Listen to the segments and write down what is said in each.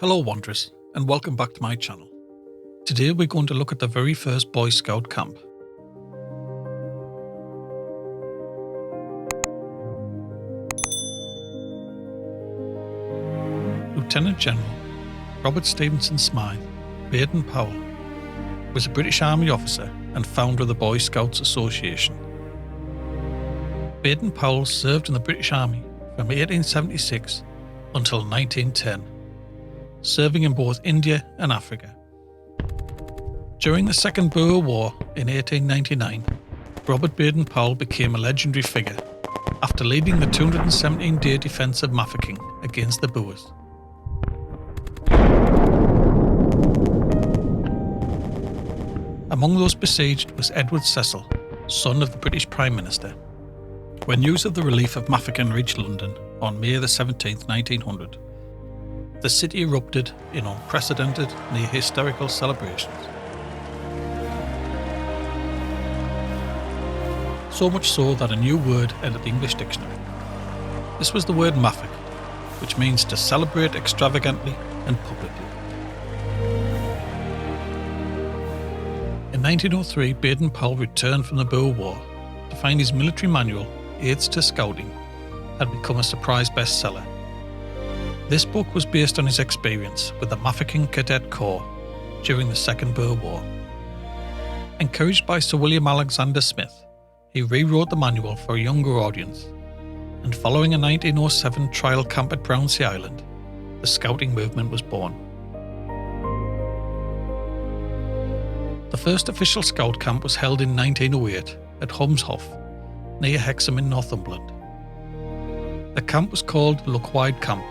Hello Wanderers, and welcome back to my channel. Today we're going to look at the very first Boy Scout camp. Lieutenant General Robert Stevenson Smythe, Baden-Powell, was a British Army officer and founder of the Boy Scouts Association. Baden-Powell served in the British Army from 1876 until 1910. Serving in both India and Africa. During the Second Boer War in 1899, Robert Baden-Powell became a legendary figure after leading the 217-day defence of Mafeking against the Boers. Among those besieged was Edward Cecil, son of the British Prime Minister. When news of the relief of Mafeking reached London on May 17, 1900, the city erupted in unprecedented, near hysterical celebrations. So much so that a new word entered the English dictionary. This was the word Mafek, which means to celebrate extravagantly and publicly. In 1903, Baden-Powell returned from the Boer War to find his military manual, Aids to Scouting, had become a surprise bestseller. This book was based on his experience with the Mafeking Cadet Corps during the Second Boer War. Encouraged by Sir William Alexander Smith, he rewrote the manual for a younger audience, and following a 1907 trial camp at Brownsea Island, the Scouting movement was born. The first official Scout camp was held in 1908 at Humshaugh, near Hexham in Northumberland. The camp was called Lookwide Camp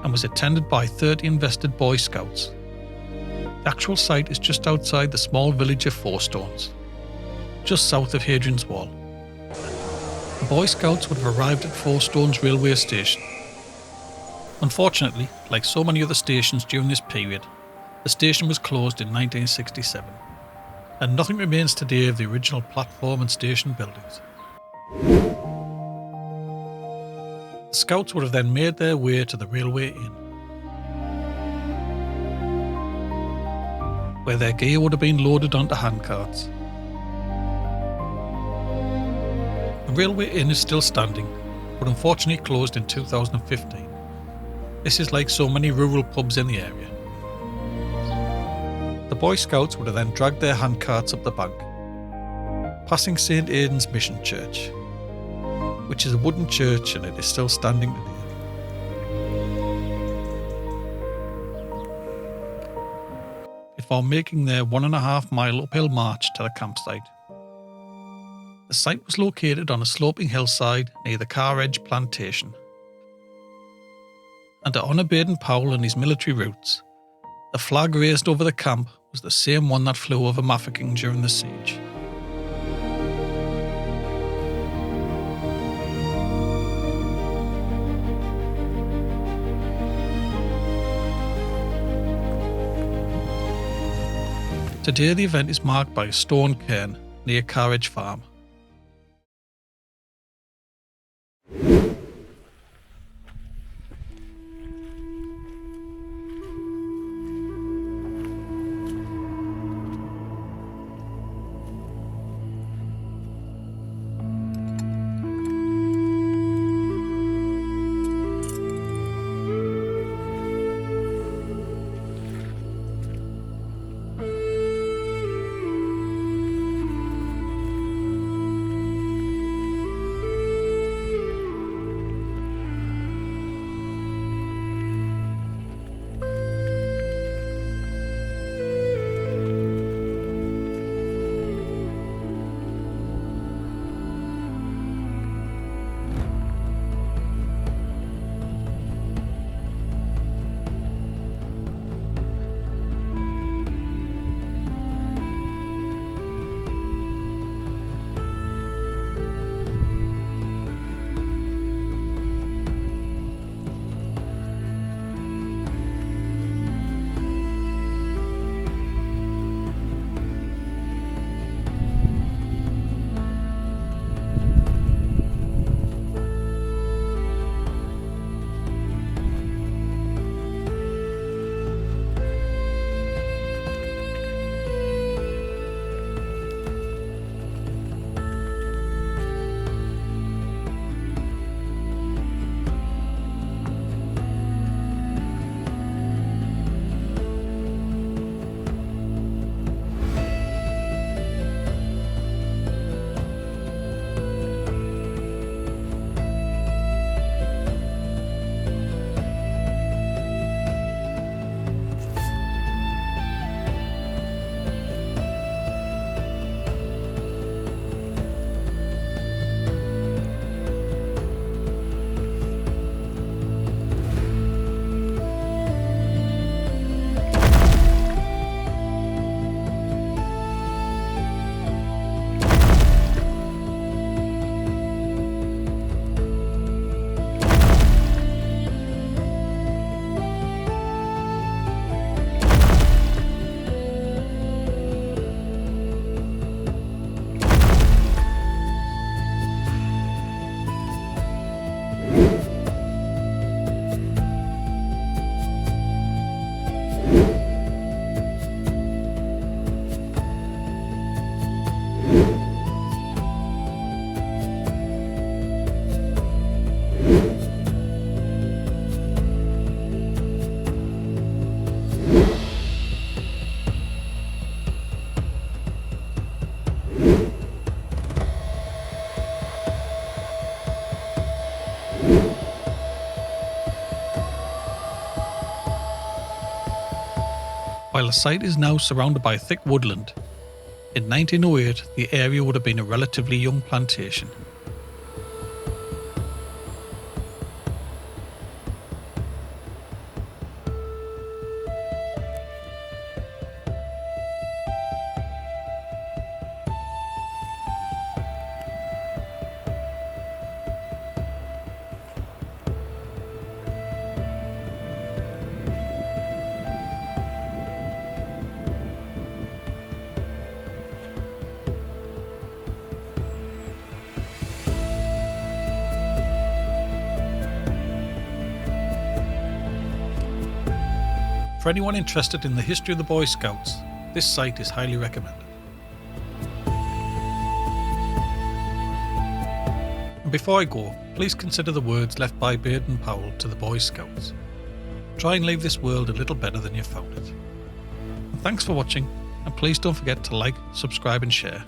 and was attended by 30 invested Boy Scouts. The actual site is just outside the small village of Four Stones, just south of Hadrian's Wall. The Boy Scouts would have arrived at Four Stones railway station. Unfortunately, like so many other stations during this period, the station was closed in 1967, and nothing remains today of the original platform and station buildings. The Scouts would have then made their way to the Railway Inn, where their gear would have been loaded onto handcarts. The Railway Inn is still standing, but unfortunately closed in 2015. This is like so many rural pubs in the area. The Boy Scouts would have then dragged their handcarts up the bank, passing St Aidan's Mission Church, which is a wooden church and it is still standing today. Before making their 1.5 mile uphill march to the campsite. The site was located on a sloping hillside near the Carr Edge plantation. And to honour Baden-Powell and his military roots, the flag raised over the camp was the same one that flew over Mafeking during the siege. Today the event is marked by a stone cairn near Carr Edge Farm. While the site is now surrounded by thick woodland, in 1908 the area would have been a relatively young plantation. For anyone interested in the history of the Boy Scouts, this site is highly recommended. And before I go, please consider the words left by Baden-Powell to the Boy Scouts. Try and leave this world a little better than you found it. And thanks for watching, and please don't forget to like, subscribe and share.